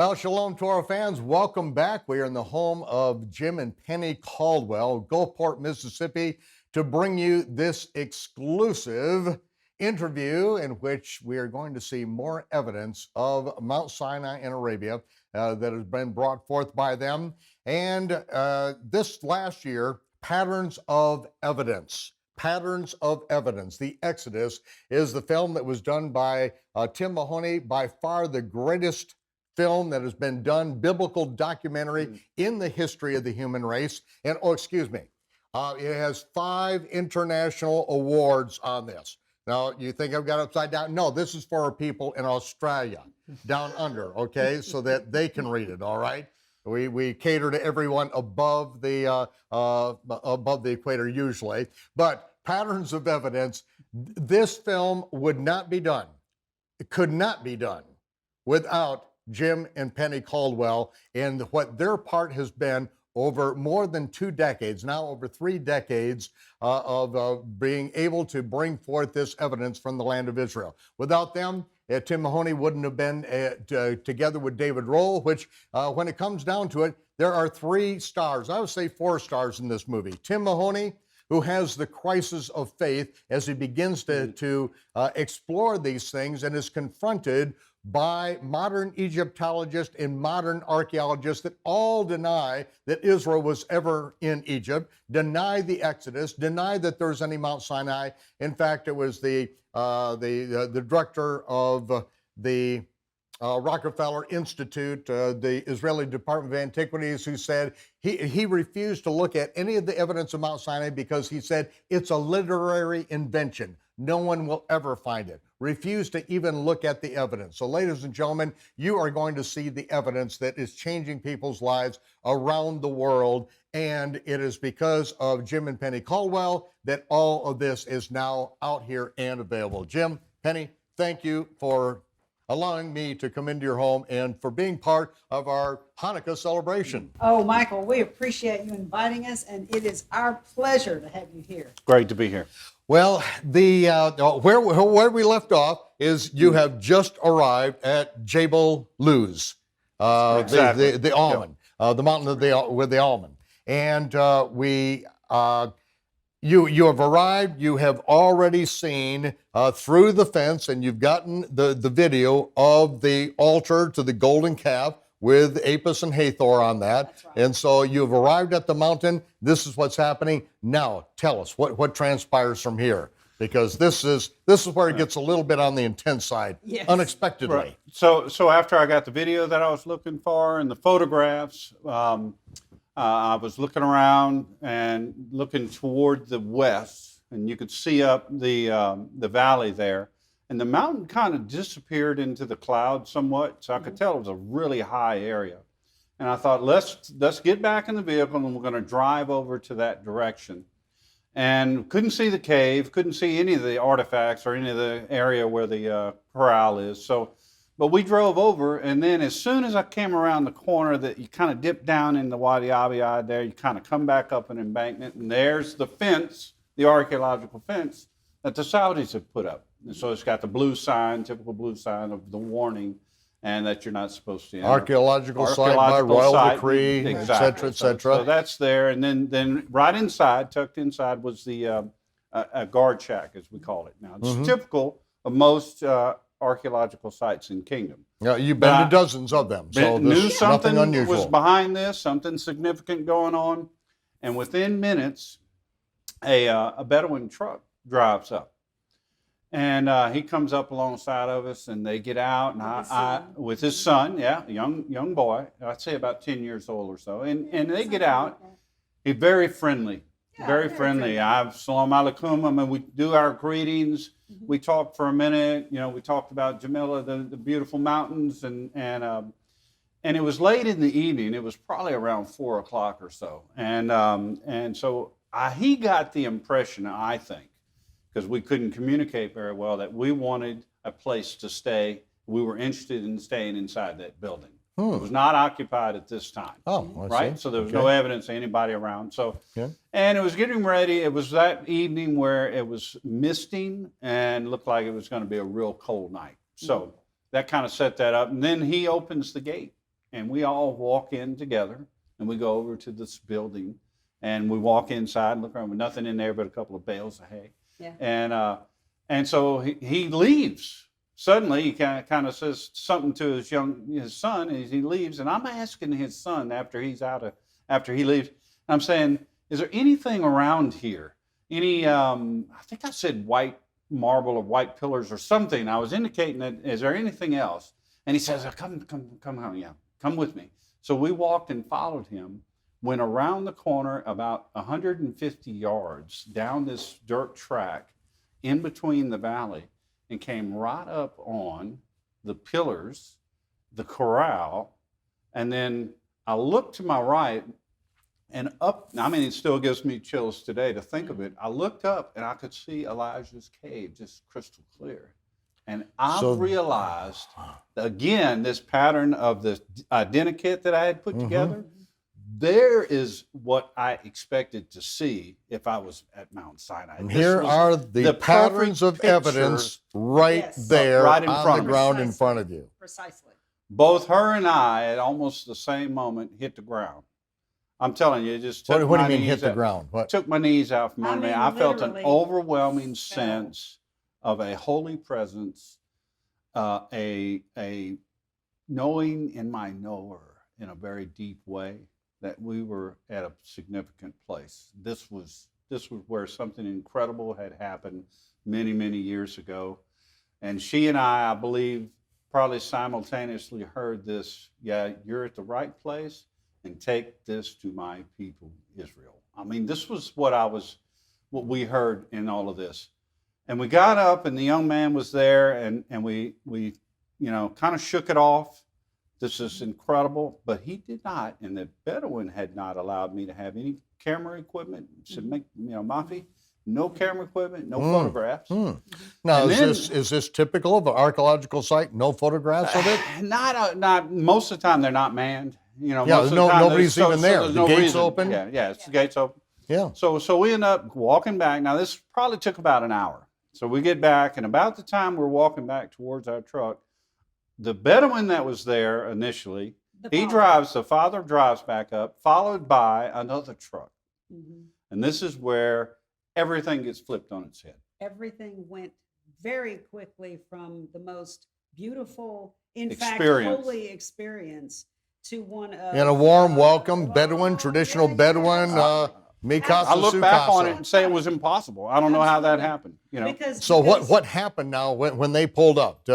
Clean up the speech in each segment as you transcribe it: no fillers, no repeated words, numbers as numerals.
Well, shalom to our fans. Welcome back. We are in the home of Jim and Penny Caldwell, Gulfport, Mississippi, to bring you this exclusive interview in which we are going to see more evidence of Mount Sinai in Arabia that has been brought forth by them. And this last year, Patterns of Evidence. Patterns of Evidence. The Exodus is the film that was done by Tim Mahoney, by far the greatest film that has been done, biblical documentary in the history of the human race. And, it has 5 international awards on this. Now, you think I've got it upside down? No, this is for our people in Australia, down under, okay, so that they can read it, all right? We cater to everyone above the equator usually. But Patterns of Evidence, this film would not be done. It could not be done without Jim and Penny Caldwell and what their part has been over more than 2 decades, now over 3 decades of being able to bring forth this evidence from the land of Israel. Without them, Tim Mahoney wouldn't have been together with David Rohl, which when it comes down to it, there are 3 stars, I would say 4 stars in this movie. Tim Mahoney, who has the crisis of faith as he begins to explore these things and is confronted by modern Egyptologists and modern archaeologists that all deny that Israel was ever in Egypt, deny the Exodus, deny that there's any Mount Sinai. In fact, it was the director of the Rockefeller Institute, the Israeli Department of Antiquities, who said he refused to look at any of the evidence of Mount Sinai because he said it's a literary invention. No one will ever find it. Refused to even look at the evidence. So, ladies and gentlemen, you are going to see the evidence that is changing people's lives around the world. And it is because of Jim and Penny Caldwell that all of this is now out here and available. Jim, Penny, thank you for allowing me to come into your home and for being part of our Hanukkah celebration. Oh, Michael, we appreciate you inviting us, and it is our pleasure to have you here. Great to be here. Well, where we left off is you have just arrived at Jebel Luz, Exactly. the almond, the mountain with the almond, and you have arrived. You have already seen through the fence, and you've gotten the video of the altar to the golden calf with Apis and Hathor on that. That's right. And so you've arrived at the mountain. This is what's happening. Now, tell us what transpires from here, because this is where it gets a little bit on the intense side, Yes. unexpectedly. Right. So after I got the video that I was looking for and the photographs, I was looking around and looking toward the west, and you could see up the valley there. And the mountain kind of disappeared into the clouds somewhat, so I could tell it was a really high area. And I thought, let's get back in the vehicle, and we're going to drive over to that direction. And couldn't see the cave, couldn't see any of the artifacts or any of the area where the corral is. But we drove over, and then as soon as I came around the corner, that you kind of dip down in the Wadi Abiyad there, you kind of come back up an embankment, and there's the fence, the archaeological fence that the Saudis have put up. And so it's got the blue sign, typical blue sign of the warning, and that you're not supposed to enter. Archaeological site by royal decree, et exactly. cetera. So that's there, and then right inside, tucked inside, was the a guard shack, as we call it now. It's typical of most archaeological sites in Kingdom. Yeah, you've been to dozens of them, so Knew this is something nothing unusual. was behind this, something significant going on, and within minutes, a Bedouin truck drives up. And he comes up alongside of us, and they get out, and I with his son, yeah, young boy, I'd say about 10 years old or so, and they get out. He's very friendly, very friendly. Salam alaikum. I mean, we do our greetings. We talked for a minute. You know, we talked about Jamila, the beautiful mountains, and it was late in the evening. It was probably around 4 o'clock or so, and so he got the impression, I think, because we couldn't communicate very well, that we wanted a place to stay. We were interested in staying inside that building. It was not occupied at this time. Oh, I right? see. So there was no evidence of anybody around. So, Okay. and it was getting ready. It was that evening where it was misting and looked like it was going to be a real cold night. So that kind of set that up. And then he opens the gate and we all walk in together, and we go over to this building, and we walk inside and look around with nothing in there but a couple of bales of hay. Yeah. And so he leaves. Suddenly, he kind of says something to his son, and he leaves. And I'm asking his son after he leaves, I'm saying, "Is there anything around here? Any? I think I said white marble or white pillars or something. I was indicating that. Is there anything else?" And he says, "Come home, yeah, come with me." So we walked and followed him. Went around the corner about 150 yards down this dirt track in between the valley, and came right up on the pillars, the corral, and then I looked to my right and up. I mean, it still gives me chills today to think of it. I looked up and I could see Elijah's cave just crystal clear. And I realized, again, this pattern of the identikit that I had put together, there is what I expected to see if I was at Mount Sinai. And here are the patterns of evidence right there right in on front the of ground in front of you. Precisely. Both her and I, at almost the same moment, hit the ground. I'm telling you, it just took What do my you mean knees hit the out. ground? What? Took my knees out from under me. I felt an literally overwhelming fell. sense of a holy presence, a knowing in my knower in a very deep way that we were at a significant place. This was where something incredible had happened many, many years ago. And she and I believe, probably simultaneously heard this, "Yeah, you're at the right place, and take this to my people, Israel." I mean, this was what we heard in all of this. And we got up, and the young man was there, and we kind of shook it off. This is incredible, but he did not, and the Bedouin had not allowed me to have any camera equipment. Said, Mafi, no camera equipment, no photographs. Now, is this typical of an archaeological site? No photographs of it? Not most of the time. They're not manned. Most of the time, nobody's even there. there's The no gate's reason. open? Yeah, it's the gate's open. Yeah. So we end up walking back. Now, this probably took about an hour. So we get back, and about the time we're walking back towards our truck, the Bedouin that was there initially, the father drives back up, followed by another truck. And this is where everything gets flipped on its head. Everything went very quickly from the most beautiful, in Experience. fact, holy experience to one of... And a warm welcome, Bedouin, traditional Bedouin, Mikasa I look back on it Sukasa. and say it was impossible. I don't know how that happened. So what happened now when they pulled up?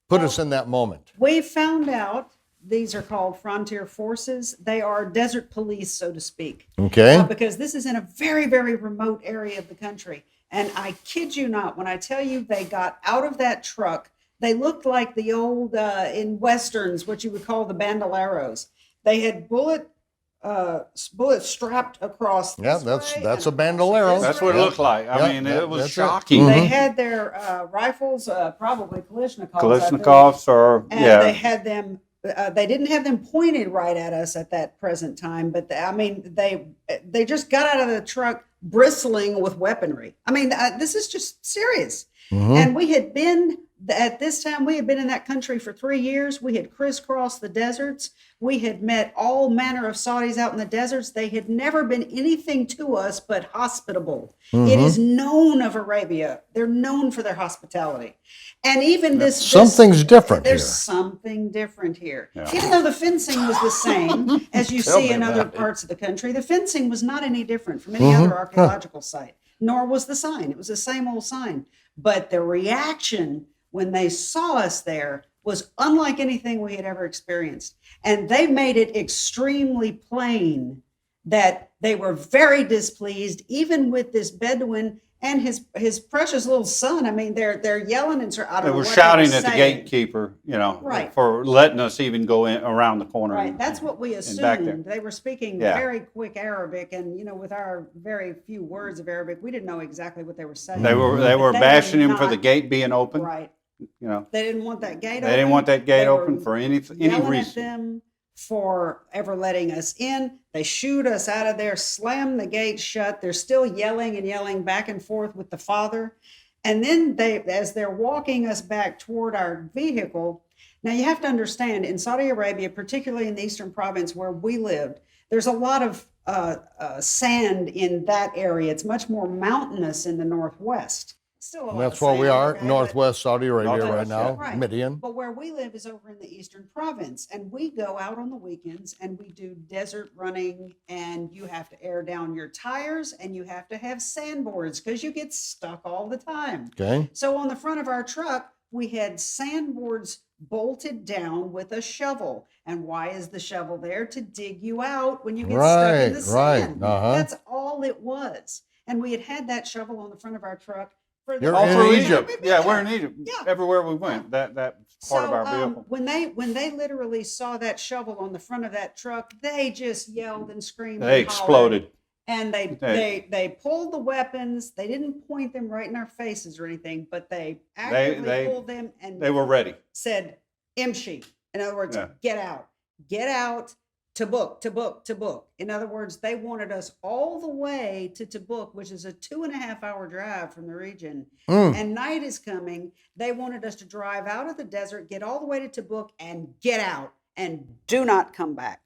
Put us in that moment. We found out these are called frontier forces. They are desert police, so to speak. Okay. Because this is in a very, very remote area of the country. And I kid you not, when I tell you they got out of that truck, they looked like the old, in Westerns, what you would call the bandoleros. They had bullets strapped across this way that's and a bandolero. That's what it looked like. I mean, it was shocking. They had their rifles, probably Kalashnikovs. Kalashnikovs they had them. They didn't have them pointed right at us at that present time, but they just got out of the truck bristling with weaponry. I mean, this is just serious. And we had been at this time. We had been in that country for 3 years. We had crisscrossed the deserts. We had met all manner of Saudis out in the deserts. They had never been anything to us but hospitable. It is known of Arabia. They're known for their hospitality. And even something's different There's here. something different here. Yeah. Even though the fencing was the same as you see in other parts of the country, the fencing was not any different from any other archaeological site, nor was the sign. It was the same old sign. But the reaction when they saw us there was unlike anything we had ever experienced. And they made it extremely plain that they were very displeased, even with this Bedouin and his precious little son. I mean, they're yelling and I don't know They were what shouting they at the saying. gatekeeper, Right. for letting us even go in around the corner. Right, that's what we back there. assumed. They were speaking very quick Arabic, and with our very few words of Arabic, we didn't know exactly what they were saying. They were But bashing did him for the not- gate being open. Right. They They didn't want that gate open. didn't want that gate They were open for any yelling at reason. them for ever letting us in. They shooed us out of there, slammed the gate shut. They're still yelling and yelling back and forth with the father. And then as they're walking us back toward our vehicle, Now, you have to understand, in Saudi Arabia, particularly in the eastern province where we lived, there's a lot of sand in that area. It's much more mountainous in the northwest. Still a lot And that's of where sand, we are, okay, northwest Saudi Arabia right Northwest, now, yeah. Right. Midian. But where we live is over in the eastern province, and we go out on the weekends and we do desert running, and you have to air down your tires and you have to have sandboards because you get stuck all the time. Okay. So on the front of our truck, we had sandboards bolted down with a shovel. And why is the shovel there? To dig you out when you get stuck in the Right, sand. uh-huh. That's all it was. And we had that shovel on the front of our truck for the You're All in through Egypt. Egypt. Yeah, we're in Egypt. Yeah. Everywhere we went, that's part of our vehicle. when they literally saw that shovel on the front of that truck, they just yelled and screamed. They and hollered. exploded. And they pulled the weapons. They didn't point them right in our faces or anything, but they actively pulled them and They were ready. said, "Imshi." In other words, Yeah. get out, Tabuk. In other words, they wanted us all the way to Tabuk, which is a 2.5-hour drive from the region. And night is coming. They wanted us to drive out of the desert, get all the way to Tabuk, and get out, and do not come back.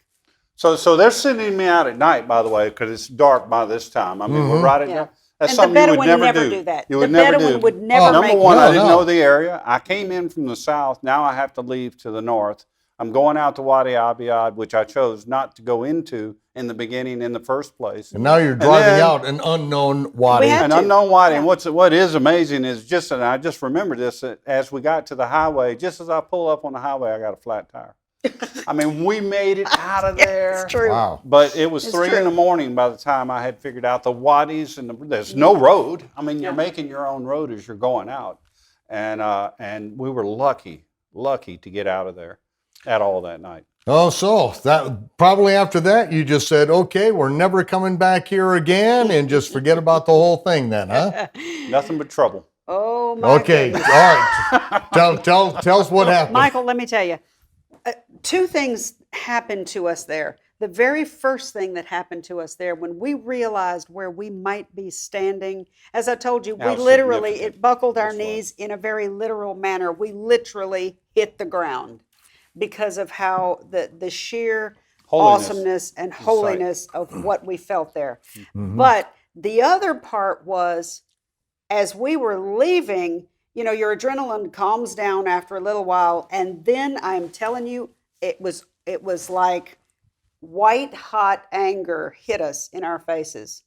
So they're sending me out at night, by the way, because it's dark by this time. I mean, we're right at Yeah. That's And the something you would Bedouin never never do. do that. You would The never Bedouin do. would never Number make one, No, I didn't no. know the area. I came in from the south. Now I have to leave to the north. I'm going out to Wadi Abiyad, which I chose not to go into in the beginning in the first place. And now you're driving then- out an unknown wadi. We had An to. unknown wadi. Yeah. And what is amazing is and I just remember this, that as we got to the highway, just as I pull up on the highway, I got a flat tire. I mean, we made it out of there. It's true. Wow. But it was It's 3 in true. the morning by the time I had figured out the wadis and there's no road. I mean, you're making your own road as you're going out. And we were lucky to get out of there at all that night. Oh, so that probably after that you just said, okay, we're never coming back here again, and just forget about the whole thing then, huh? Nothing but trouble. Oh my Okay, all goodness. right. Tell us what happened. Michael, let me tell you, 2 things happened to us there. The very first thing that happened to us there, when we realized where we might be standing, as I told you, we How literally, significant it buckled our this was. knees in a very literal manner. We literally hit the ground because of how the sheer Holiness. awesomeness and sight. holiness of what we felt there. But the other part was, as we were leaving, you know, your adrenaline calms down after a little while, and then I'm telling you, it was like white hot anger hit us in our faces.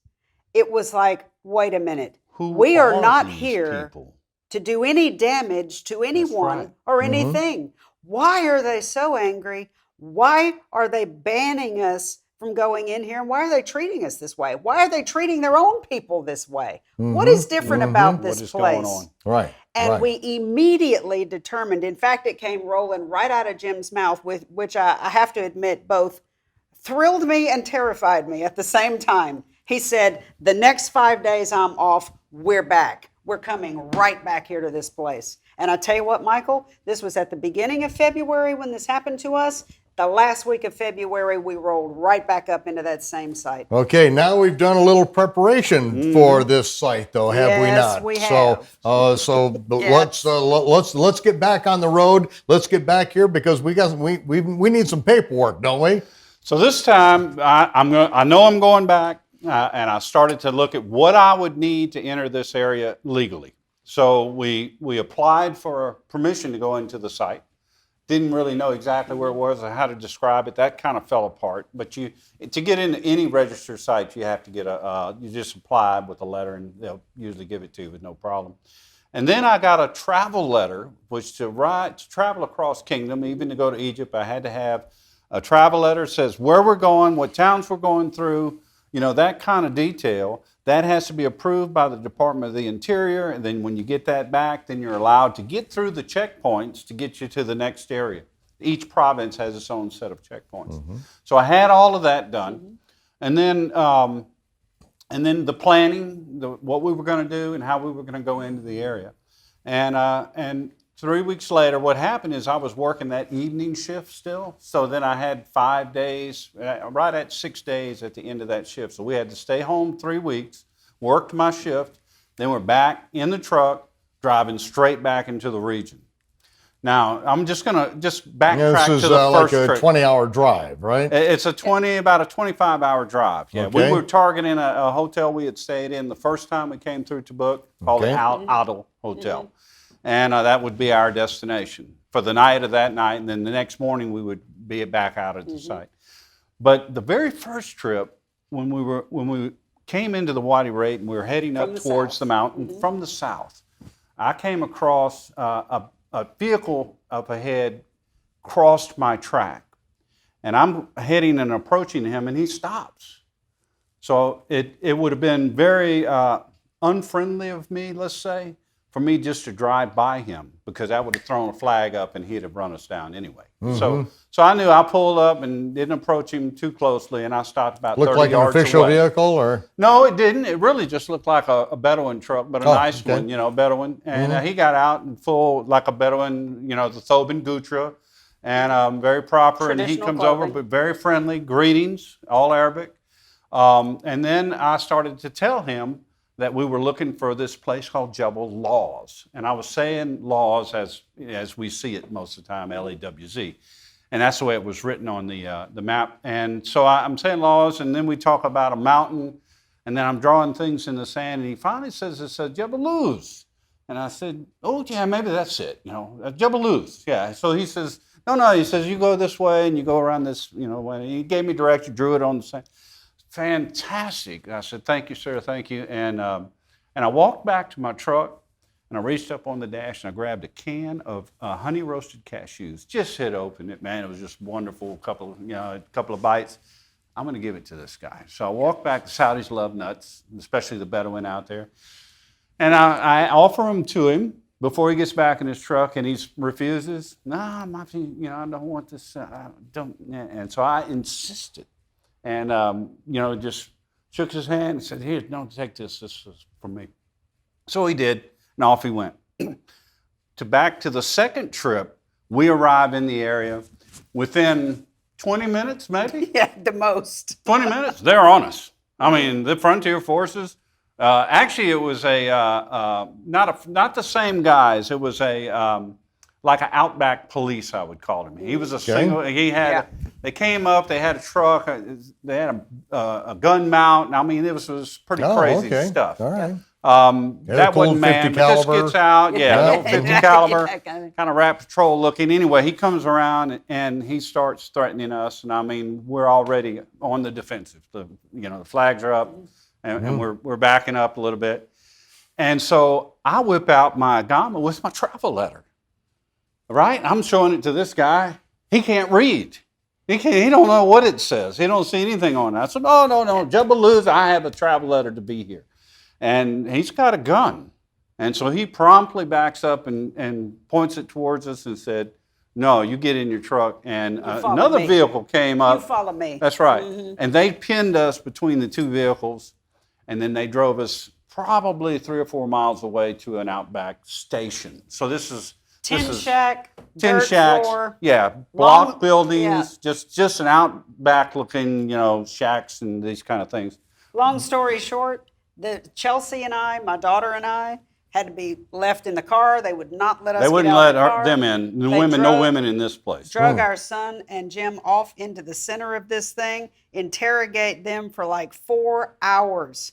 It was like, wait a minute, we are not these here people? to do any damage to anyone right. or anything. Why are they so angry? Why are they banning us from going in here? And why are they treating us this way? Why are they treating their own people this way? What is different about this What is place? going on? Right. And right. we immediately determined, in fact, it came rolling right out of Jim's mouth, with which I have to admit both thrilled me and terrified me at the same time. He said, the next 5 days I'm off, we're back. We're coming right back here to this place. And I tell you what, Michael, this was at the beginning of February when this happened to us. The last week of February, we rolled right back up into that same site. Okay, now we've done a little preparation for this site, though, have we Yes, not? we So Yes. let's get back on the road. Let's get back here because we need some paperwork, don't we? So this time, I know I'm going back, and I started to look at what I would need to enter this area legally. So we applied for permission to go into the site. Didn't really know exactly where it was or how to describe it. That kind of fell apart. But to get into any registered site, you have to get you just apply with a letter, and they'll usually give it to you with no problem. And then I got a travel letter, which to travel across kingdom, even to go to Egypt, I had to have a travel letter that says where we're going, what towns we're going through, you know, that kind of detail. That has to be approved by the Department of the Interior, and then when you get that back, then you're allowed to get through the checkpoints to get you to the next area. Each province has its own set of checkpoints. So I had all of that done, and then the planning, what we were going to do and how we were going to go into the area. And 3 weeks later, what happened is I was working that evening shift still. So then I had 5 days, right at 6 days at the end of that shift. So we had to stay home 3 weeks, worked my shift, then we're back in the truck, driving straight back into the region. Now, I'm just going to This backtrack is to the like first a trip. 20-hour drive, right? It's about a 25-hour drive. Yeah, we Okay. were targeting a hotel we had stayed in the first time we came through Tabuk, called the Adel Hotel. And that would be our destination for the night of that night. And then the next morning, we would be back out at the site. But the very first trip, when we came into the Wadi Rat and we were heading up towards the mountain from the south, I came across a vehicle up ahead crossed my track. And I'm heading and approaching him, and he stops. So it would have been very unfriendly of me, let's say, for me just to drive by him, because that would have thrown a flag up and he'd have run us down anyway. So I knew I pulled up and didn't approach him too closely, and I stopped about 30 yards away. Looked like an official vehicle, or? No, it didn't. It really just looked like a Bedouin truck, but a nice one, Bedouin. And he got out in full, like a Bedouin, the thobe and gutra, and very proper. And he comes over, but very friendly, greetings, all Arabic. And then I started to tell him that we were looking for this place called Jebel Lawz. And I was saying Lawz as we see it most of the time, L-A-W-Z. And that's the way it was written on the map. And so I'm saying Lawz, and then we talk about a mountain, and then I'm drawing things in the sand, and he finally says it's Jebel Luz. And I said, oh yeah, maybe that's it, Jebel Luz, yeah. So he says, no, he says, you go this way, and you go around this, way. He gave me direction, drew it on the sand. Fantastic. I said, thank you, sir, thank you. And I walked back to my truck, and I reached up on the dash, and I grabbed a can of honey roasted cashews. Just hit open it, man. It was just wonderful. A couple of bites. I'm going to give it to this guy. So I walked back. The Saudis love nuts, especially the Bedouin out there. And I offer them to him before he gets back in his truck, and he refuses. No, I don't want this. I don't. And so I insisted. And, just shook his hand and said, here, don't take this. This is for me. So he did, and off he went. Back to the second trip, we arrive in the area within 20 minutes, maybe? Yeah, the most. 20 minutes, they're on us. I mean, the frontier forces. Actually, it was not the same guys. It was like an outback police, I would call him. He was a single. They came up. They had a truck. They had a gun mount. I mean, it was pretty crazy stuff. All right. That wasn't manned, but this gets out. Yeah, 50 caliber, kind of rat patrol looking. Anyway, he comes around and he starts threatening us, and I mean, we're already on the defensive. The flags are up, and we're backing up a little bit. And so I whip out my Agama with my travel letter. Right? I'm showing it to this guy. He can't read. He don't know what it says. He don't see anything on it. I said, no, Jebel Luz, I have a travel letter to be here. And he's got a gun. And so he promptly backs up and points it towards us and said, no, you get in your truck. And another vehicle came up. You follow me. That's right. And they pinned us between the two vehicles, and then they drove us probably 3 or 4 miles away to an outback station. So this is Tin shacks, floor, block buildings, just an outback looking, shacks and these kind of things. Long story short, Chelsea and I, my daughter and I, had to be left in the car. They would not let us. They wouldn't let them in. No women in this place. Drug our son and Jim off into the center of this thing, interrogate them for like 4 hours.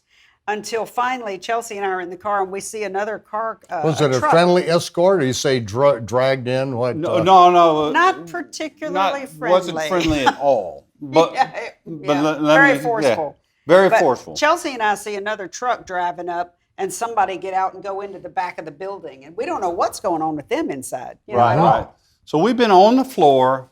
Until finally, Chelsea and I are in the car, and we see another car. Was it a friendly escort, or you say dragged in? What? No. Not particularly friendly. Wasn't friendly at all. But, very forceful. Very forceful. Chelsea and I see another truck driving up, and somebody get out and go into the back of the building, and we don't know what's going on with them inside. Right. So we've been on the floor,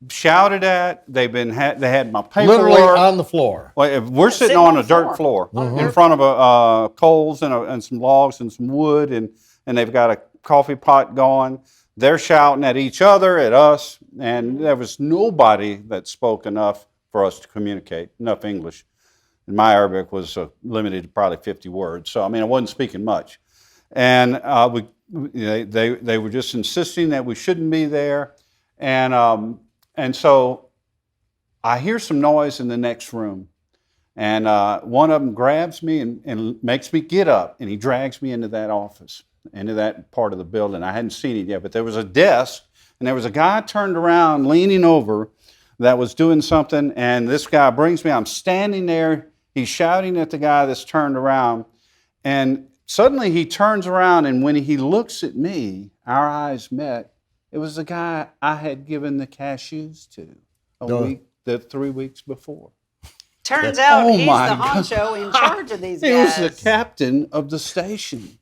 shouted at. They had my paperwork. Literally on the floor. Well, we're sitting on a dirt floor in front of coals and some logs and some wood, and they've got a coffee pot going. They're shouting at each other, at us, and there was nobody that spoke enough for us to communicate, enough English. And my Arabic was limited to probably 50 words, so I mean I wasn't speaking much. And they were just insisting that we shouldn't be there, and so I hear some noise in the next room, and one of them grabs me and makes me get up, and he drags me into that office. into that part of the building. I hadn't seen it yet, but there was a desk, and there was a guy turned around, leaning over, that was doing something, and this guy brings me, I'm standing there, he's shouting at the guy that's turned around, and suddenly he turns around, and when he looks at me, our eyes met. It was the guy I had given the cashews to the 3 weeks before. Turns out he's the my God. honcho in charge of these He guys. was the captain of the station.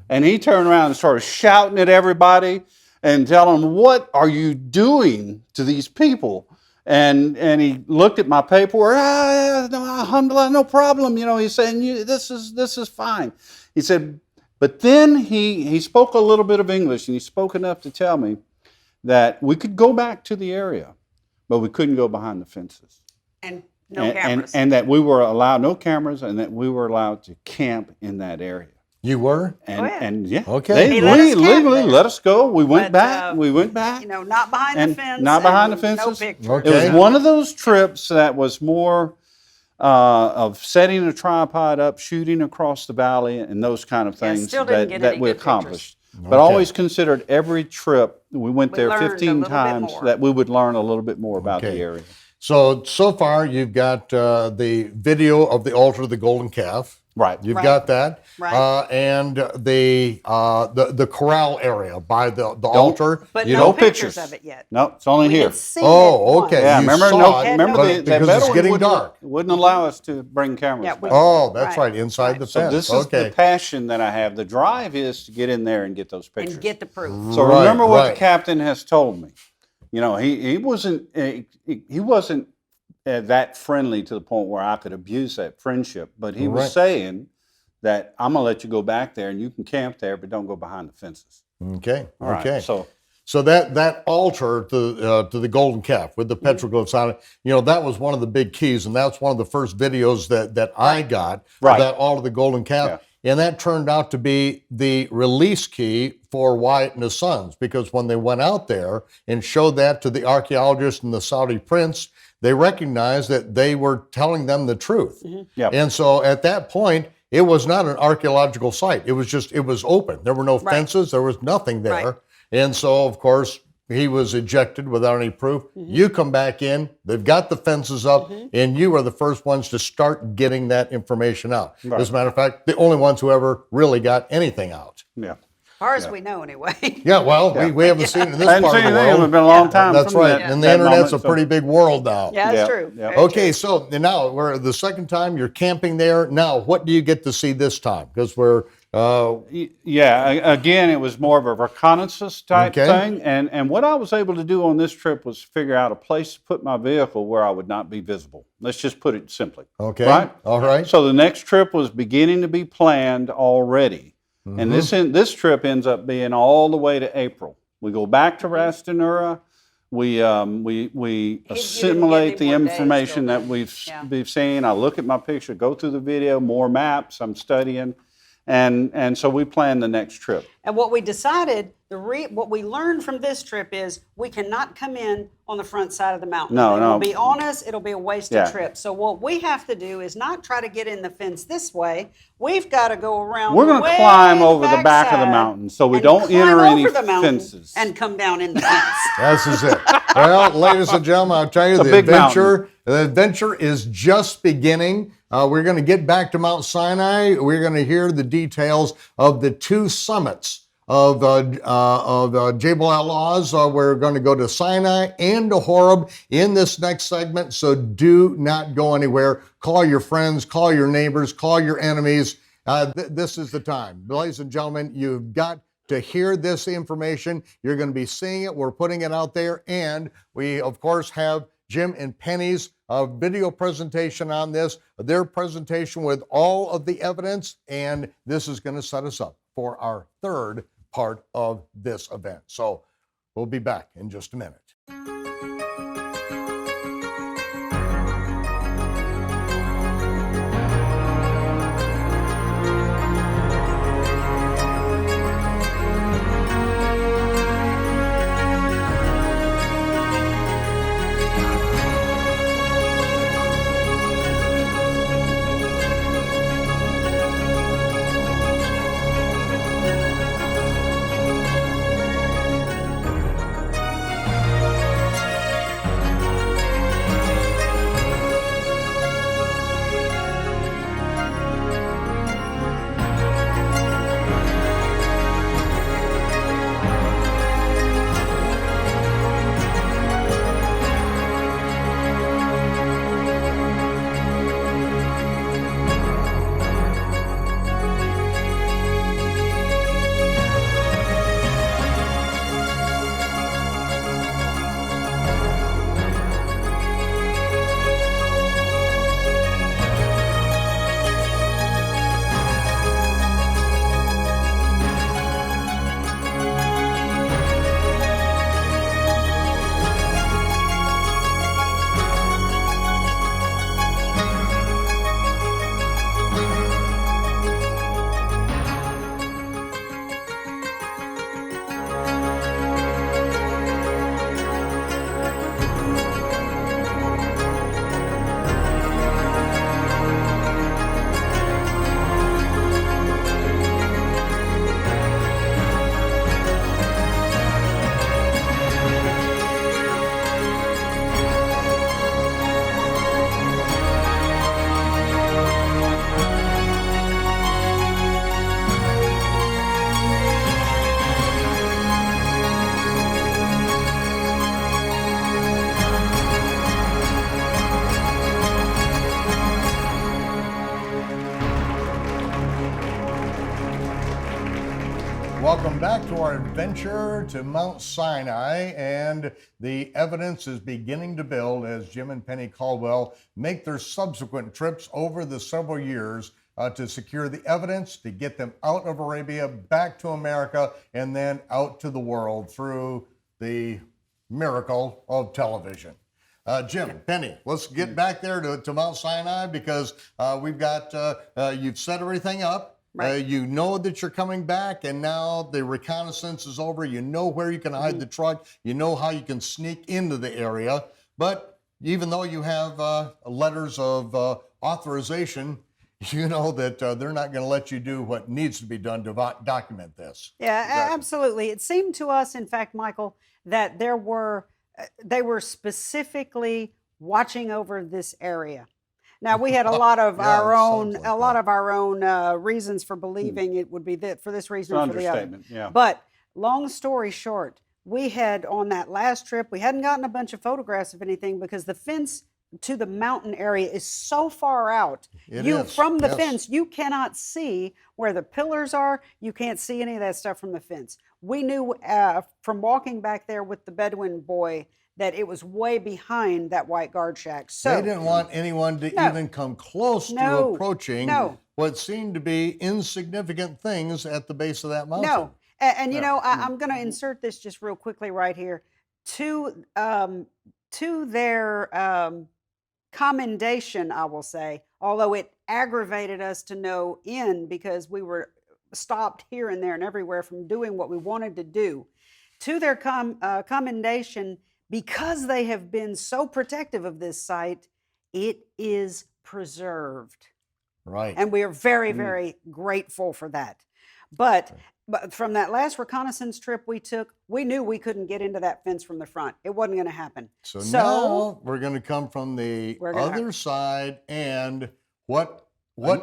And he turned around and started shouting at everybody and telling them, what are you doing to these people? And he looked at my paperwork. No, alhamdulillah, no problem. You know, he's saying, this is fine. He said, but then he spoke a little bit of English, and he spoke enough to tell me that we could go back to the area, but we couldn't go behind the fences. And no cameras. And that we were allowed, no cameras, and that we were allowed to camp in that area. You were? And yeah. Okay. They He let us camp legally there. let us go. We went But, back. We went back. You know, not behind the And fence. not behind and the fences. No pictures. Okay. It was one of those trips that was more of setting a tripod up, shooting across the valley, and those kind of Yeah, things still didn't get that any we good accomplished. pictures. But Okay. always considered every trip, we went We there learned a 15 little bit times, more. that we would learn a little bit more about Okay. the area. So far you've got the video of the altar of the golden calf. Right. You've Right. got that, Right. and the corral area by the altar. But you no don't- pictures of it yet. No, it's only We here. had seen Oh, it okay. once. Yeah, You remember? saw it, Remember but the because it's Bedouin getting wouldn't- dark. Wouldn't allow us to bring cameras. Yeah, back. we- Oh, that's Right. right, inside the Right. So fence. this is Okay. the passion that I have. The drive is to get in there and get those pictures. And get the proof. So Right, remember what right. the captain has told me. You know, he wasn't that friendly to the point where I could abuse that friendship, but he Right. was saying that I'm gonna let you go back there and you can camp there, but don't go behind the fences. Okay. All right, Okay. So So that altar to the golden calf with the petroglyphs on it, that was one of the big keys, and that's one of the first videos that I got. Right. That altar of the golden calf, and that turned out to be the release key for Wyatt and his sons, because when they went out there and showed that to the archaeologists and the Saudi prince, they recognized that they were telling them the truth. Yep. And so at that point, it was not an archaeological site. It was open. There were no Right. fences. There was nothing there. Right. And so, of course, he was ejected without any proof. You come back in, they've got the fences up, and you are the first ones to start getting that information out. Right. As a matter of fact, the only ones who ever really got anything out. yeah. As far as we know, anyway. Yeah, well, we haven't seen it in this I hadn't part seen of the anything. It's world. been a long time. That's from right. that- And the that internet's moment, a so- pretty big world now. Yeah, that's Yeah, true. yeah. Very Okay, true. so now we're the second time you're camping there. Now, what do you get to see this time? Because we're Yeah, again, it was more of a reconnaissance type Okay. thing. And what I was able to do on this trip was figure out a place to put my vehicle where I would not be visible. Let's just put it simply. okay. Right? All right. So the next trip was beginning to be planned already. And this trip ends up being all the way to April. We go back to Rastanura. We assimilate the more days, information though. that we've Yeah. seen. I look at my picture, go through the video, more maps. I'm studying, and so we plan the next trip. And what we decided, what we learned from this trip is we cannot come in on the front side of the mountain. No, They no. will be on us. It'll be a wasted Yeah. trip. So what we have to do is not try to get in the fence this way. We've got to go around. We're going to way climb over the back of the backside mountain so we and don't climb enter any over the mountain fences. and come down in the fence. This is it. Well, ladies and gentlemen, I'll tell you, It's a the big adventure is just beginning. We're going to get back to Mount Sinai. We're going to hear the details of the two summits of Jabal al-Oz. We're going to go to Sinai and to Horeb in this next segment, so do not go anywhere. Call your friends, call your neighbors, call your enemies. This is the time. Ladies and gentlemen, you've got to hear this information. You're going to be seeing it. We're putting it out there. And we, of course, have Jim and Penny's video presentation on this, their presentation with all of the evidence. And this is going to set us up for our third part of this event. So we'll be back in just a minute. back to our adventure to Mount Sinai, and the evidence is beginning to build as Jim and Penny Caldwell make their subsequent trips over the several years to secure the evidence, to get them out of Arabia, back to America, and then out to the world through the miracle of television. Jim, Penny, let's get back there to Mount Sinai, because we've got, you've set everything up. Right. You know that you're coming back, and now the reconnaissance is over. You know where you can hide the truck. You know how you can sneak into the area. But even though you have letters of authorization, you know that they're not going to let you do what needs to be done to document this. Yeah, Exactly. absolutely. It seemed to us, in fact, Michael, that they were specifically watching over this area. Now, we had a lot of Yeah, our it own, sounds like reasons for believing it would be for this reason It's an or for the other. understatement. Yeah. But long story short, we had on that last trip, we hadn't gotten a bunch of photographs of anything because the fence to the mountain area is so far out. It is, From the yes. fence, you cannot see where the pillars are. You can't see any of that stuff from the fence. We knew from walking back there with the Bedouin boy that it was way behind that white guard shack. So They didn't want anyone to No. even come close to No. approaching No. what seemed to be insignificant things at the base of that mountain. No, and you Yeah. know, I'm going to insert this just real quickly right here to their commendation, I will say, although it aggravated us to no end because we were stopped here and there and everywhere from doing what we wanted to do. To their commendation, because they have been so protective of this site, it is preserved. Right. And we are very, very grateful for that. But from that last reconnaissance trip we took, we knew we couldn't get into that fence from the front. It wasn't going to happen. So now we're going to come from the We're gonna- other side, and what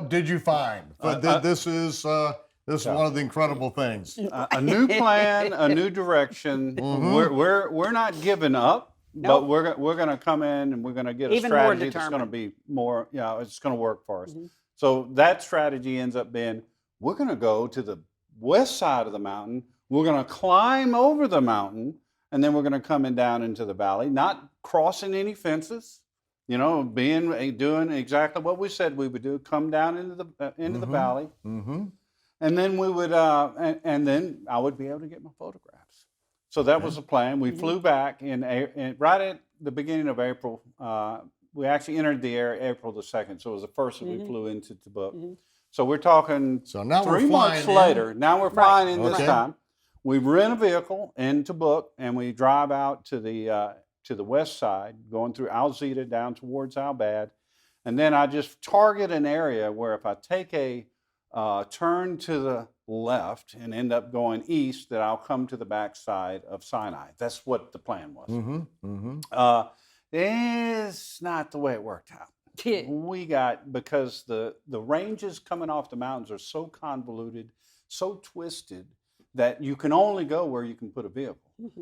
did you find? This is one of the incredible things. A new plan, a new direction. Mhm. We're not giving up, Nope. but we're going to come in and we're going to get a Even more strategy that's going to determined. be more, it's going to work for us. Mhm. So that strategy ends up being we're going to go to the west side of the mountain. We're going to climb over the mountain, and then we're going to come in down into the valley, not crossing any fences. Doing exactly what we said we would do. Come down into the valley. Mm-hmm. And then we would, and then I would be able to get my photographs. So that was the plan. We flew back right at the beginning of April. We actually entered the air April the 2nd. So it was the first that we flew into Tabuk. So we're talking So now we're 3 months flying in. later. Now we're flying in this Okay. time. We rent a vehicle in Tabuk and we drive out to the west side, going through Al Zita down towards Al Bad. And then I just target an area where if I take a turn to the left and end up going east, that I'll come to the backside of Sinai. That's what the plan was. Mm-hmm. Mm-hmm. It's not the way it worked out. Because the ranges coming off the mountains are so convoluted, so twisted, that you can only go where you can put a vehicle.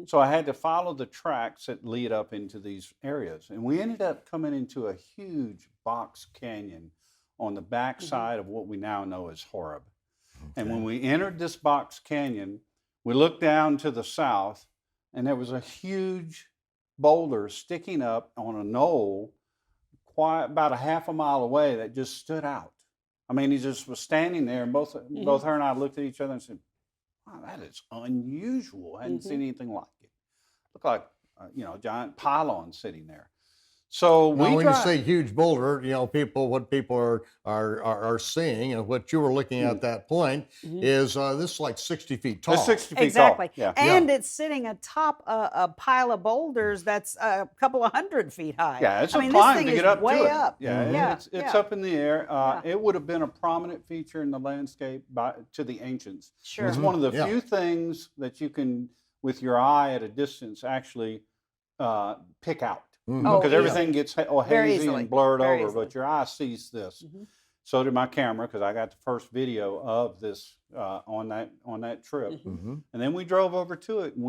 So I had to follow the tracks that lead up into these areas. And we ended up coming into a huge box canyon on the backside of what we now know as Horeb. And when we entered this box canyon, we looked down to the south, and there was a huge boulder sticking up on a knoll about a half a mile away that just stood out. I mean, he just was standing there, and both her and I looked at each other and said, wow, that is unusual. I hadn't seen anything like it. Looked like a giant pylon sitting there. So Now, when you say huge boulder, what people are seeing, and what you were looking at that point is this is like 60 feet tall. It's 60 feet Exactly. tall. Yeah. And it's sitting atop a pile of boulders that's a couple of 100 feet high. Yeah, it's I a mean, climb this thing to get is up way to it. up. Yeah, it's yeah. up in the air. Yeah. It would have been a prominent feature in the landscape to the ancients. Sure. It's one of the Yeah. few things that you can, with your eye at a distance, actually pick out. Mhm. Oh, Because everything gets Very hazy easily. and blurred Very over, easily. but your eye sees this. So did my camera, because I got the first video of this on that trip. Mhm. And then we drove over to it, and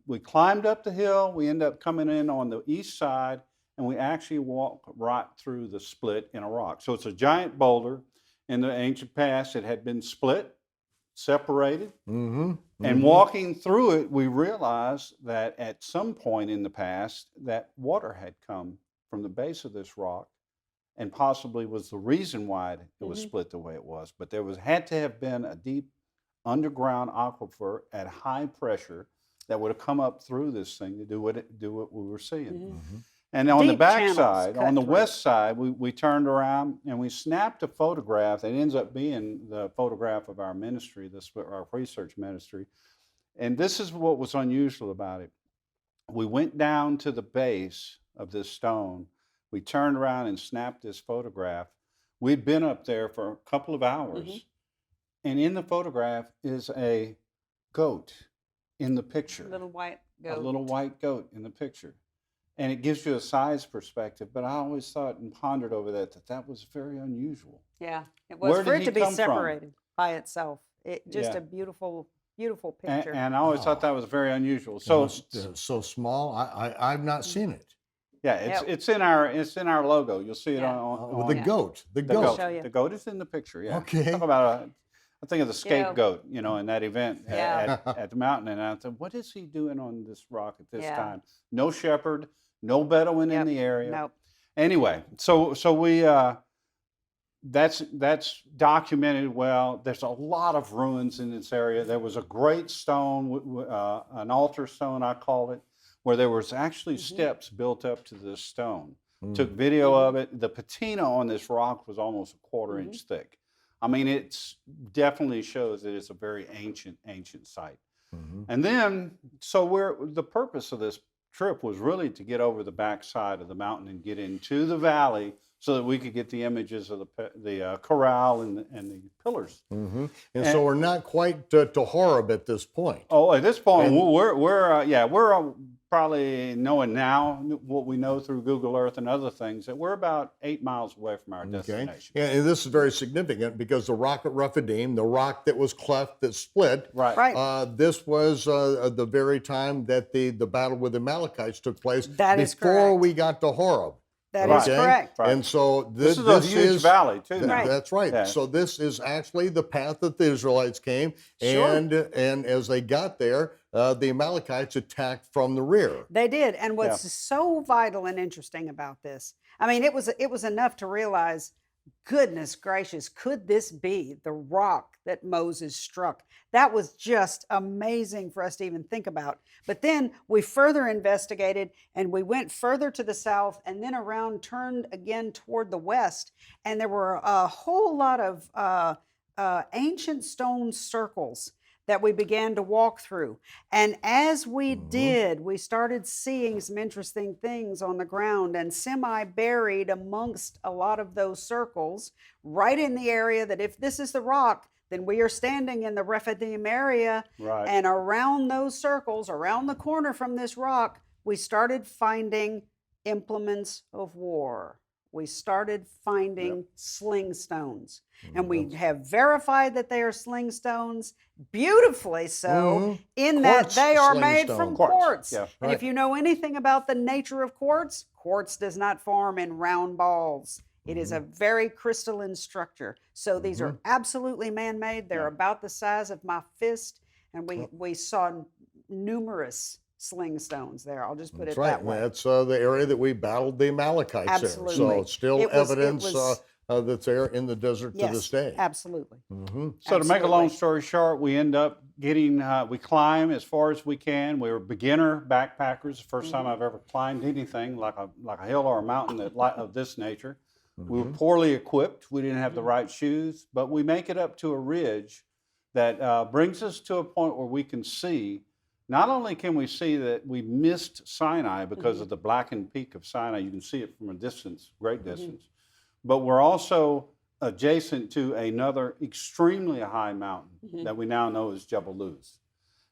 we climbed up the hill. We ended up coming in on the east side, and we actually walked right through the split in a rock. So it's a giant boulder. In the ancient past, it had been split. separated. Mm-hmm. And walking through it, we realized that at some point in the past, that water had come from the base of this rock and possibly was the reason why it was split the way it was. But there had to have been a deep underground aquifer at high pressure that would have come up through this thing to do what we were seeing. And on the Deep back channels side, on cut the through. west side, we turned around and we snapped a photograph that ends up being the photograph of our ministry, our research ministry. And this is what was unusual about it. We went down to the base of this stone. We turned around and snapped this photograph. We'd been up there for a couple of hours. And in the photograph is a goat in the picture. Little white goat. A little white goat in the picture. And it gives you a size perspective, but I always thought and pondered over that was very unusual. Yeah, it Where was did for it he to be come from? separated by itself. It just Yeah. a beautiful, beautiful picture. And I always thought that was very unusual. So So so small. I've not seen it. yeah, it's in our logo. You'll see it Yeah. With the yeah. goat. The the goat. goat. show you. The goat is in the picture. Yeah. Okay. Talk about I think of the You know- scapegoat, in that event Yeah. at the mountain. And I thought, what is he doing on this rock at this Yeah. time? No shepherd, no Bedouin in Yep. the area. Nope. Anyway, so we that's documented well. There's a lot of ruins in this area. There was a great stone, an altar stone, I call it, where there was actually steps built up to this stone. Took video of it. The patina on this rock was almost a quarter inch thick. I mean, it's definitely shows that it's a very ancient site. And then, the purpose of this trip was really to get over the backside of the mountain and get into the valley so that we could get the images of the corral and the pillars. And so we're not quite to Horeb at this point. Oh, at this point, And- we're probably knowing now what we know through Google Earth and other things that we're about 8 miles away from our Okay. destination. Yeah, and this is very significant because the rock at Rephidim, the rock that was cleft, that split, Right. Right. this was the very time that the battle with the Amalekites took place. That is before correct. we got to Horeb. That is Okay? correct. Right. And so This is a huge valley too. Th- now. Right. That's right. Yeah. So this is actually the path that the Israelites came, Sure. and as they got there, the Amalekites attacked from the rear. They did. And what's so vital and interesting about this, I mean, it was enough to realize, goodness gracious, could this be the rock that Moses struck? That was just amazing for us to even think about. But then we further investigated and we went further to the south and then around, turned again toward the west. And there were a whole lot of ancient stone circles that we began to walk through. And as we did, we started seeing some interesting things on the ground and semi-buried amongst a lot of those circles, right in the area that if this is the rock, then we are standing in the Rephidim area. Right. And around those circles, around the corner from this rock, we started finding implements of war. We started finding sling stones. And we have verified that they are sling stones, beautifully so, in that Quartz they are sling made stone. from Quartz, quartz. yeah. And if you know anything about the nature of quartz, quartz does not form in round balls. It is a very crystalline structure. So these are absolutely man-made. They're about the size of my fist. And we saw numerous sling stones there. I'll just put That's it right. that way. That's the area that we battled the Amalekites there. So Absolutely. it's still It was- it evidence was- that's there in the desert to this day. Absolutely. So to make a long Absolutely. story short, we end up getting, we climb as far as we can. We were beginner backpackers. The 1st time I've ever climbed anything like a hill or a mountain of this nature. We were poorly equipped. We didn't have the right shoes, but we make it up to a ridge that brings us to a point where we can see. Not only can we see that we missed Sinai because of the blackened peak of Sinai, you can see it from a distance, great distance, but we're also adjacent to another extremely high mountain that we now know is Jebel Luz.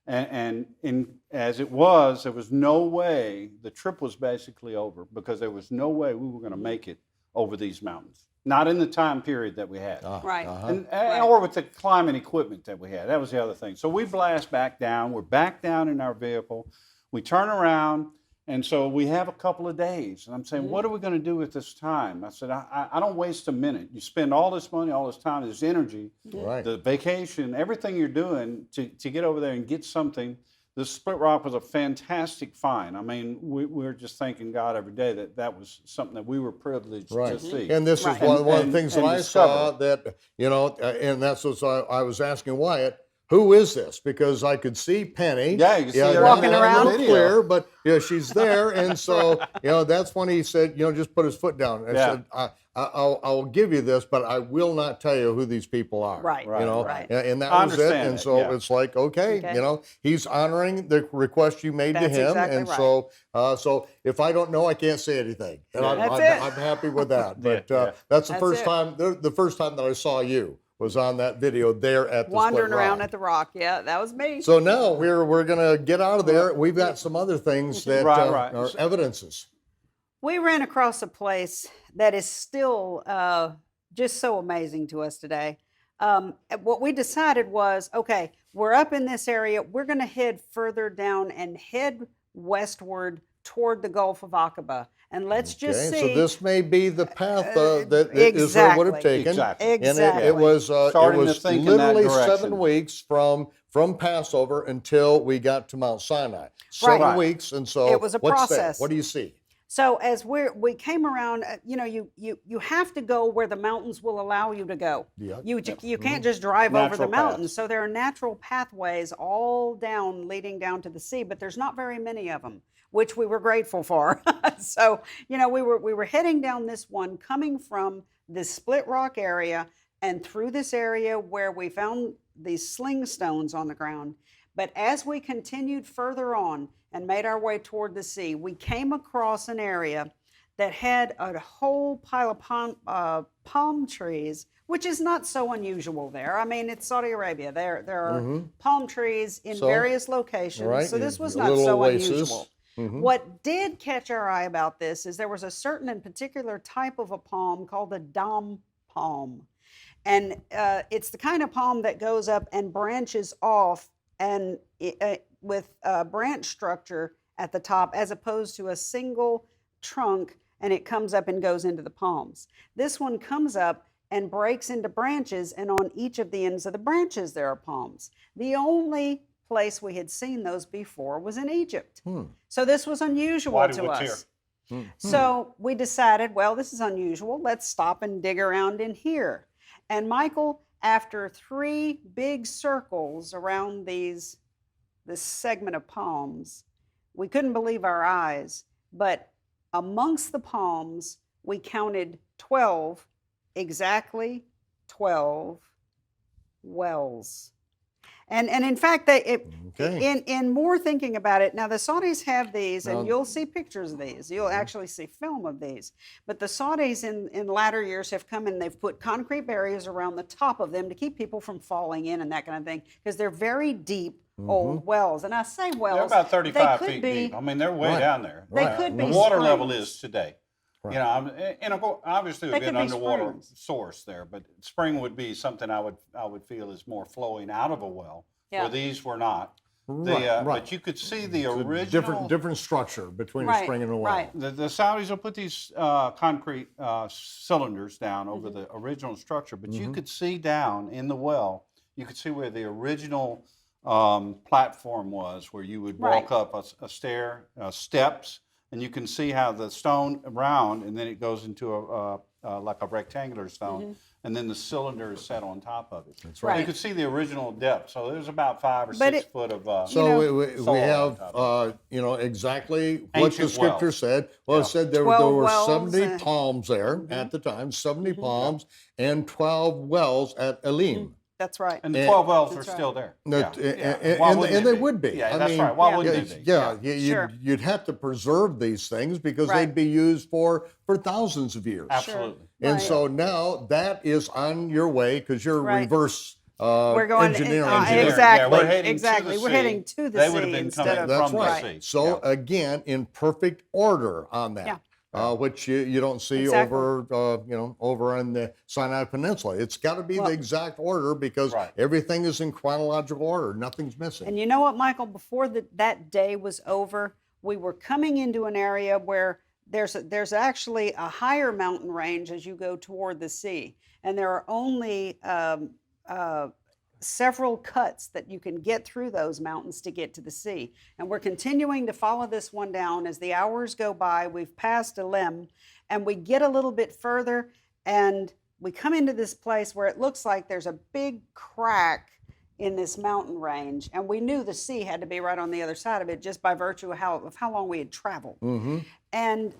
And as it was, there was no way, the trip was basically over because there was no way we were going to make it over these mountains. Not in the time period that we had. Right. Or with the climbing equipment that we had. That was the other thing. So we blast back down. We're back down in our vehicle. We turn around And so we have a couple of days. And I'm saying, what are we going to do with this time? I said, I don't waste a minute. You spend all this money, all this time, this energy, Right. the vacation, everything you're doing to get over there and get something. The Split Rock was a fantastic find. I mean, we're just thanking God every day that that was something that we were privileged to see. And this Right. is one of the And things that I discover. saw that, and that's what I was asking Wyatt, who is this? Because I could see Penny. Yeah, you can see her not walking a around. little clear, but she's there. And so, that's when he said, just put his foot down. I said, I'll give you this, but I will not tell you who these people are. Right, right. And that I was it. understand And that, so yeah. it's like, okay, he's honoring the request you made to That's him. exactly And right. so if I don't know, I can't say anything. And Yeah. That's it. I'm happy with that. But Yeah. that's the That's first it. time, the first time that I saw you was on that video there at the Wandering Split around Rock. at the rock. Yeah, that was me. So now we're gonna get out of there. We've got some other things that Right. are evidences. We ran across a place that is still just so amazing to us today. What we decided was, okay, we're up in this area. We're going to head further down and head westward toward the Gulf of Aqaba. And let's just Okay, see. so this may be the path that Israel would have taken. Exactly. And Exactly. it was Starting to think in that literally direction. 7 weeks from Passover until we got to Mount Sinai. 7 Right. weeks, and so It was a what's there? process. What do you see? So as we came around, you have to go where the mountains will allow you to go. Yeah. You can't just drive over the Natural mountains. paths. So there are natural pathways all down leading down to the sea, but there's not very many of them, which we were grateful for. So we were heading down this one, coming from this Split Rock area and through this area where we found these sling stones on the ground. But as we continued further on and made our way toward the sea, we came across an area that had a whole pile of palm trees, which is not so unusual there. I mean, it's Saudi Arabia. There are palm trees in So, various locations. right, So this was a not little so oasis. unusual. What did catch our eye about this is there was a certain and particular type of a palm called the dam palm. And it's the kind of palm that goes up and branches off and with a branch structure at the top as opposed to a single trunk, and it comes up and goes into the palms. This one comes up and breaks into branches, and on each of the ends of the branches there are palms. The only place we had seen those before was in Egypt. So this was unusual Why do to we us. cheer? So we decided, well, this is unusual. Let's stop and dig around in here. And Michael, after 3 big circles around this segment of palms, we couldn't believe our eyes. But amongst the palms, we counted 12, exactly 12 wells. And in fact, in more thinking about it, now the Saudis have these, and you'll see pictures of these. You'll actually see film of these. But the Saudis in latter years have come and they've put concrete barriers around the top of them to keep people from falling in and that kind of thing, because they're very deep old wells. And I say wells, They're about 35 they could feet be, deep. I mean, they're way down there. They could be The water level springs. is today. And of course, obviously, it They would be could an be underwater springs. source there, but spring would be something I would feel is more flowing out of a well, where these were not. Right. But you could see the It's a original. different structure between a Right, spring and a well. right. The Saudis will put these concrete cylinders down over the original structure, but you could see down in the well, you could see where the original platform was, where you would walk up a stair, steps, and you can see how the stone round, and then it goes into like a rectangular stone, and then the cylinder is set on top of it. That's right. You could see the original depth. So there's about 5 or But 6 foot of. So we soil on have, top of exactly what the Ancient scripture wells. said. Well, it said there 12 were wells 70 palms there at the time, 70 palms, and 12 wells at Elim. That's right. And the 12 wells are That's right. still there. That- Yeah. Why and wouldn't they it be? would be. Yeah, I that's mean, right. Why yeah. wouldn't they be? Sure. You'd have to preserve these things because Right. they'd be used for thousands of years. Absolutely. And Right. so now that is on your way because you're Right. reverse We're going engineering. exactly. Yeah, we're heading exactly. to the We're sea. heading to the They sea would have been instead coming of That's from right. the sea. So again, in perfect order on that. Yeah. Which you don't see Exactly. over in the Sinai Peninsula. It's got to be the exact order because everything is in chronological order. Nothing's missing. And you know what, Michael? Before that day was over, we were coming into an area where there's actually a higher mountain range as you go toward the sea, and there are only several cuts that you can get through those mountains to get to the sea. And we're continuing to follow this one down as the hours go by. We've passed Elim, and we get a little bit further, and we come into this place where it looks like there's a big crack in this mountain range, and we knew the sea had to be right on the other side of it just by virtue of how long we had traveled. And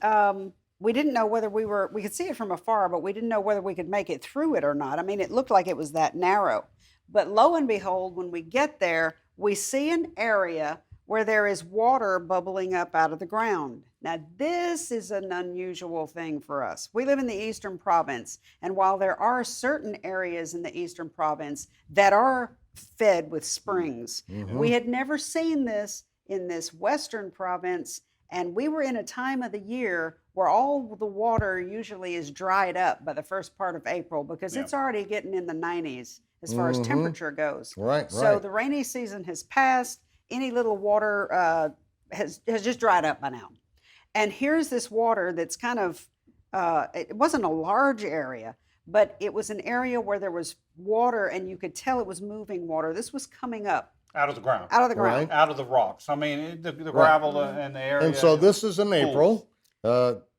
we didn't know whether we could see it from afar, but we didn't know whether we could make it through it or not. I mean, it looked like it was that narrow. But lo and behold, when we get there, we see an area where there is water bubbling up out of the ground. Now, this is an unusual thing for us. We live in the Eastern Province, and while there are certain areas in the Eastern Province that are fed with springs, we had never seen this in this Western Province, and we were in a time of the year where all the water usually is dried up by the first part of April because it's already getting in the 90s as far as temperature goes. Right, So right. the rainy season has passed. Any little water has just dried up by now. And here's this water that's kind of, it wasn't a large area, but it was an area where there was water and you could tell it was moving water. This was coming up Out of the ground. out of the ground. Right. Out of the rocks. I mean, the gravel and the area. And so this is in April.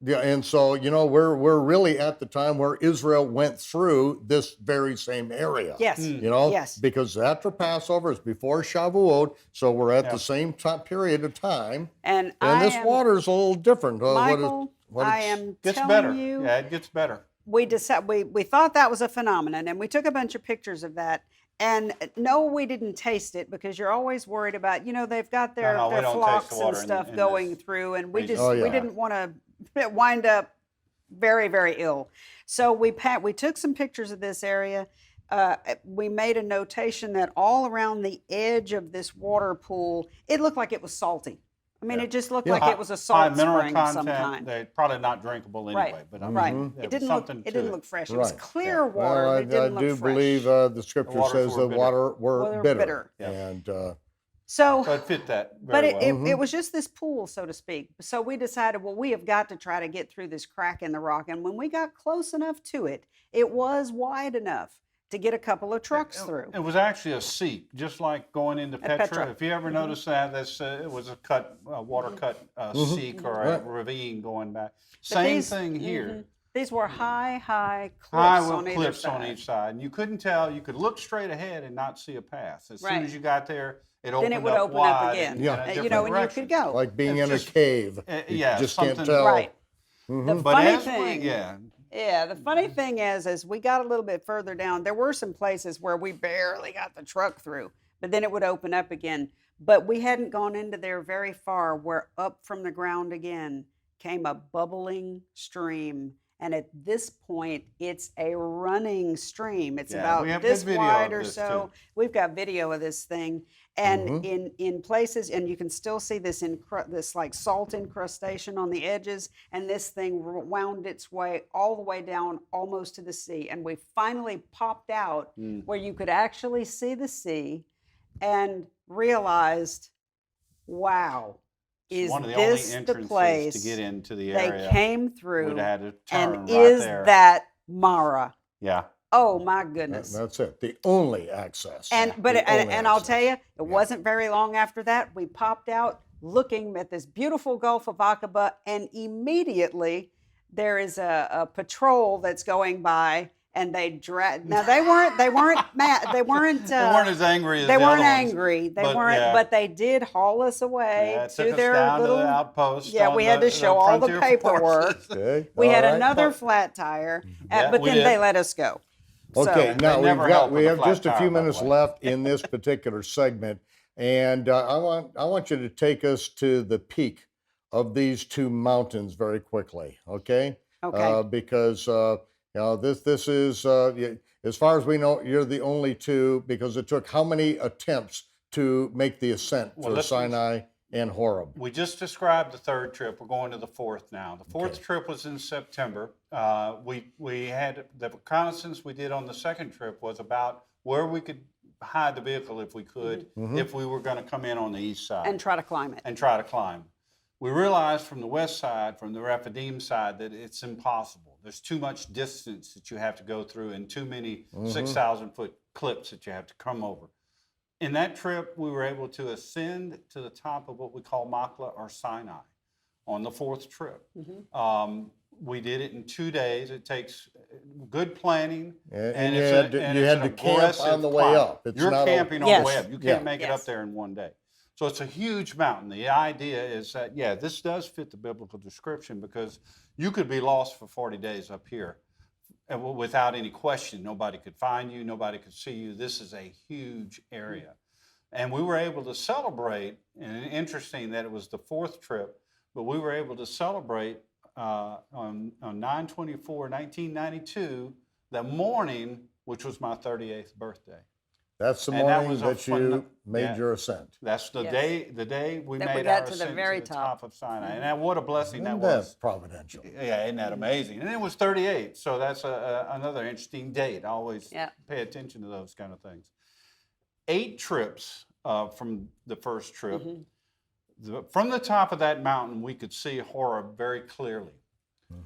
Yeah, and so we're really at the time where Israel went through this very same area. Yes. Yes. Because after Passover is before Shavuot, so we're at Yeah. the same time period of time, And this water is a little different. Michael, I am Gets telling better. you, Yeah, it gets better. we thought that was a phenomenon, and we took a bunch of pictures of that. And no, we didn't taste it because you're always worried about, they've got their No, we don't taste flocks the and water stuff in going this through, and we region. just we didn't want to wind up very, very ill. So we took some pictures of this area. We made a notation that all around the edge of this water pool, it looked like it was salty. I mean, it just looked like it was a High salt mineral spring of some content. kind. They're probably not drinkable anyway. Right, But I mean, right. there It was didn't look. something It to didn't look fresh. It was Right. clear water. Well, but it didn't I look do fresh. believe the scripture waters says were the bitter. water were Well, they were bitter. bitter. Yeah. And So, So it fit that but very well. it was just this pool, so to speak. So we decided, well, we have got to try to get through this crack in the rock. And when we got close enough to it, it was wide enough to get a couple of trucks through. It was actually a seep, just like going into Petra. Petra. If you ever noticed that, it was a water cut seek or a Right. ravine going back. But Same these- thing here. These were high cliffs High on either cliffs side. on each side, and you couldn't tell. You could look straight ahead and not see a path. As soon Right. as you got there, it Then opened it would up open up wide again. in Yeah. a And, different and you direction. could go. like being It's in just- a cave. You yeah, just can't something- tell. Right. The But funny as thing, the funny thing is, as we got a little bit further down, there were some places where we barely got the truck through, but then it would open up again. But we hadn't gone into there very far, where up from the ground again came a bubbling stream. And at this point, it's a running stream. It's Yeah, about we have this good video wide of or this, so. too. We've got video of this thing, and in places, and you can still see this this like salt incrustation on the edges. And this thing wound its way all the way down, almost to the sea. And we finally popped out where you could actually see the sea, and realized, wow. Is one of the this only the entrances place to get into the they area. came through? We'd had to turn And right is there. that Mara? Yeah. Oh my goodness! That's it. The only access. And The only I'll access. tell you, it wasn't very long after that we popped out looking at this beautiful Gulf of Aqaba, and immediately there is a patrol that's going by, and they drag. Now they weren't mad. They weren't. They weren't as angry as They the weren't other ones, angry. They but, weren't. yeah. But they did haul us away Yeah, it to took us their down little to the outpost. Yeah, on we had to the show all the frontier paperwork. forces. Okay. We all had right. another flat tire, Yeah, but we then they did. let us go. Okay, So, now They never help we with a have flat just a few tire, by the minutes way. left in this particular segment, and I want you to take us to the peak of these two mountains very quickly. Okay. Okay. Because this is as far as we know, you're the only two, because it took how many attempts to make the ascent Well, to let's- Sinai and Horeb? We just described the third trip. We're going to the fourth now. The fourth trip was in September. We had the reconnaissance we did on the second trip was about where we could hide the vehicle if we could, if we were going to come in on the east side and try to climb it. and try to climb. We realized from the west side, from the Rephidim side, that it's impossible. There's too much distance that you have to go through and too many 6,000-foot clips that you have to come over. In that trip, we were able to ascend to the top of what we call Makla or Sinai on the fourth trip. We did it in 2 days. It takes good planning. And you had to camp on the way up. You're camping on the way up. You can't make it up Yes. there in 1 day. So it's a huge mountain. The idea is that, yeah, this does fit the biblical description because you could be lost for 40 days up here without any question. Nobody could find you. Nobody could see you. This is a huge area. And we were able to celebrate, and interesting that it was the fourth trip, but we were able to celebrate on 9/24/1992, the morning, which was my 38th birthday. That's the And that morning was a that you made yeah. your ascent. That's the Yes. day we That we made got our to the ascent very to the top. top of Sinai. And what a blessing that Isn't was. that providential? Yeah, isn't that amazing? And it was 38, so that's another interesting date. I always Yeah. pay attention to those kind of things. 8 trips from the first trip. From the top of that mountain, we could see Horeb very clearly.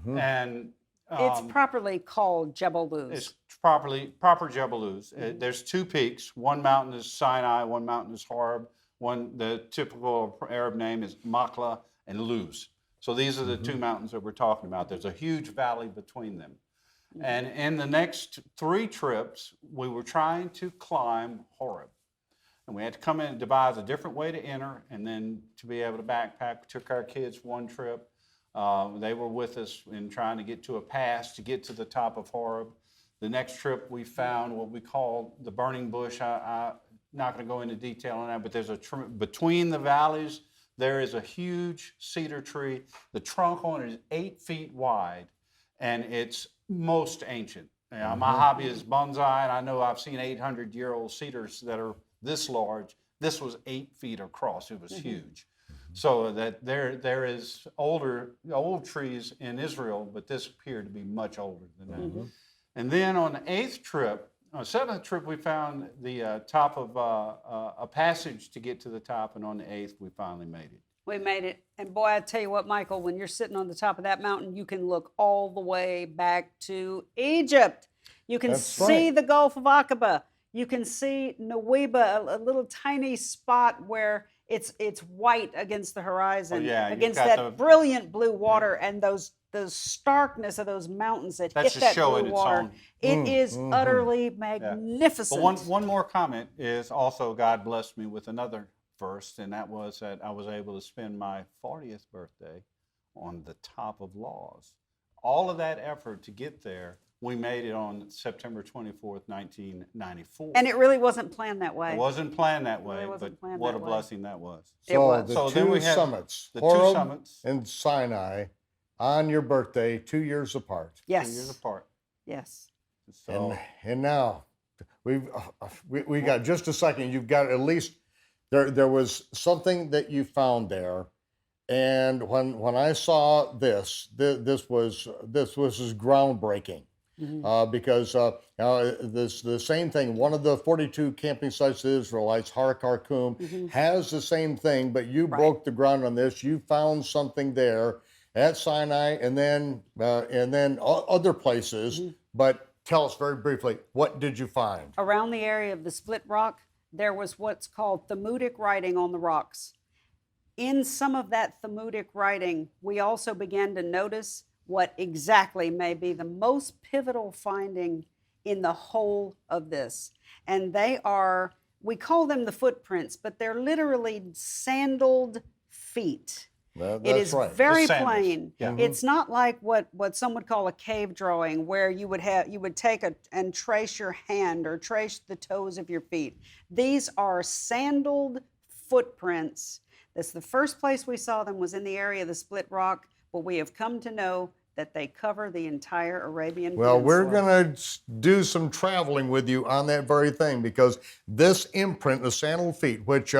And It's properly called Jebel Luz. it's proper Jebel Luz. There's 2 peaks. One mountain is Sinai, one mountain is Horeb. The typical Arab name is Makla and Luz. So these are the 2 mountains that we're talking about. There's a huge valley between them. And in the next 3 trips, we were trying to climb Horeb. And we had to come in and devise a different way to enter and then to be able to backpack. We took our kids one trip. They were with us in trying to get to a pass to get to the top of Horeb. The next trip we found what we call the burning bush. I'm not going to go into detail on that, but there's between the valleys, there is a huge cedar tree. The trunk on it is 8 feet wide, and it's most ancient. My hobby is bonsai, and I know I've seen 800-year-old cedars that are this large. This was 8 feet across. It was huge. So that there is old trees in Israel, but this appeared to be much older than that. And then on the 8th trip, on the 7th trip, we found the top of a passage to get to the top, and on the 8th, we finally made it. We made it. And boy, I tell you what, Michael, when you're sitting on the top of that mountain, you can look all the way back to Egypt. You can see the Gulf of Aqaba. You can see Nuweiba, a little tiny spot where it's white against the horizon, against that brilliant blue water and the starkness of those mountains that hit that blue water. It is utterly magnificent. But one more comment is also God blessed me with another verse, and that was that I was able to spend my 40th birthday on the top of Laws. All of that effort to get there, we made it on September 24th, 1994. And it really wasn't planned that way. It wasn't planned that way, Really but wasn't planned what that a way. blessing that was. It was. The So then two we had summits, the 2 Horeb summits, and Sinai, on your birthday, 2 years apart. 2 years Yes. apart. Yes. So And now we got just a second. You've got at least there was something that you found there, and when I saw this was groundbreaking. Because this the same thing. One of the 42 camping sites of the Israelites, Har Karkum, has the same thing, but you broke the ground on this. You found something there at Sinai, and then other places. But tell us very briefly, what did you find? Around the area of the split rock, there was what's called Thamudic writing on the rocks. In some of that Thamudic writing, we also began to notice what exactly may be the most pivotal finding in the whole of this. And they are, we call them the footprints, but they're literally sandaled feet. It is very plain. Yeah. It's not like what some would call a cave drawing, where you would take and trace your hand or trace the toes of your feet. These are sandaled footprints. That's the first place we saw them, was in the area of the split rock, but we have come to know that they cover the entire Arabian Well, we're Peninsula. going to do some traveling with you on that very thing, because this imprint, the sandal feet, which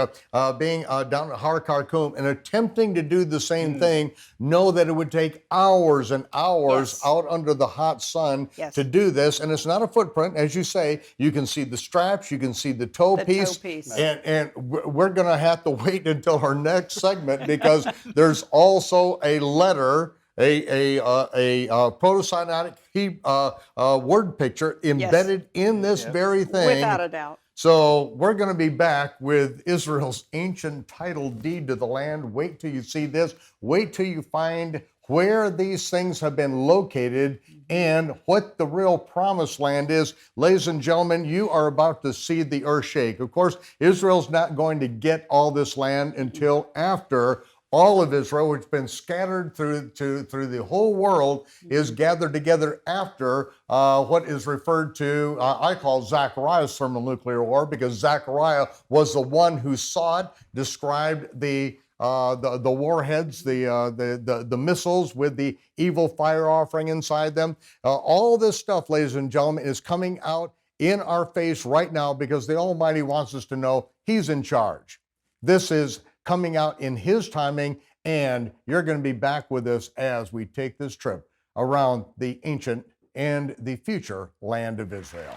being down at Har Khartoum and attempting to do the same thing, know that it would take hours and hours Yes. out under the hot sun Yes. to do this. And it's not a footprint, as you say. You can see the straps, you can see the toe The piece. toe piece. And we're going to have to wait until our next segment, because there's also a letter, a proto-Sinaitic word picture embedded in this very thing. Without a doubt. So we're going to be back with Israel's ancient title deed to the land. Wait till you see this. Wait till you find where these things have been located and what the real promised land is. Ladies and gentlemen, you are about to see the earth shake. Of course, Israel's not going to get all this land until after all of Israel, which has been scattered through the whole world, is gathered together after what is referred to, I call Zechariah's thermonuclear war, because Zechariah was the one who saw it, described the warheads, the missiles with the evil fire offering inside them. All this stuff, ladies and gentlemen, is coming out in our face right now, because the Almighty wants us to know He's in charge. This is coming out in His timing, and you're going to be back with us as we take this trip around the ancient and the future land of Israel.